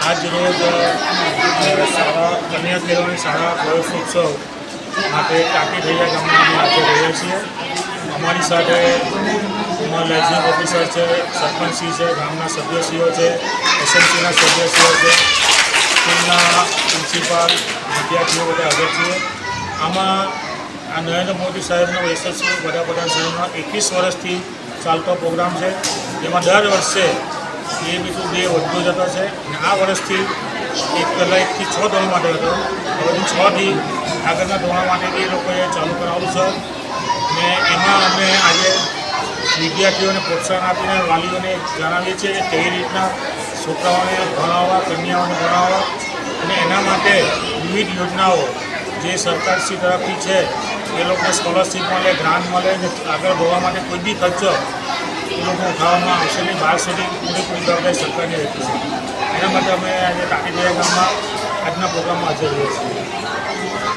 આજ રોજ શાળા કન્યા કેળવણી શાળા પ્રવેશોત્સવ માટે ટાંકી ભૈયા ગામમાં અમે હાજર રહ્યા છીએ. અમારી સાથે લાયસન્સ ઓફિસર છે, સરપંચશ્રી છે, ગામના સભ્યશ્રીઓ છે, એસએમસીના સભ્યશ્રીઓ છે, સ્કૂલના પ્રિન્સિપાલ, વિદ્યાર્થીઓ બધા હાજર છીએ. આમાં આ નરેન્દ્ર મોદી સાહેબનો યશસ્વી વડાપ્રધાન સાહેબનો 21 વર્ષથી ચાલતો પ્રોગ્રામ છે. જેમાં દર વર્ષે એ બીજું 2 વધતો જતો છે અને આ વર્ષથી 1 થી 6 ધોરણ માટે હતો. હવે 6 થી આગળના ધોરણ માટે એ લોકોએ ચાલુ કરાવેલું છે ને એમાં અમે આજે વિદ્યાર્થીઓને પ્રોત્સાહન આપીને વાલીઓને જણાવીએ છીએ કે કેવી રીતના છોકરાઓને ભણાવવા, કન્યાઓને ભણાવવા અને એના માટે વિવિધ યોજનાઓ જે સરકારશ્રી તરફથી છે એ લોકોને સ્કોલરશીપ મળે, ગ્રાન્ટ મળે અને આગળ ભણવા માટે કોઈ બી ખર્ચો એ લોકો ઉઠાવવામાં આવશે નહીં. 12 સુધી પૂરેપૂરી જવાબદારી સરકારની રહેતી છે. એના માટે અમે આજે ટાંકી ભૈયા ગામમાં આજના પ્રોગ્રામમાં હાજર રહીએ છીએ.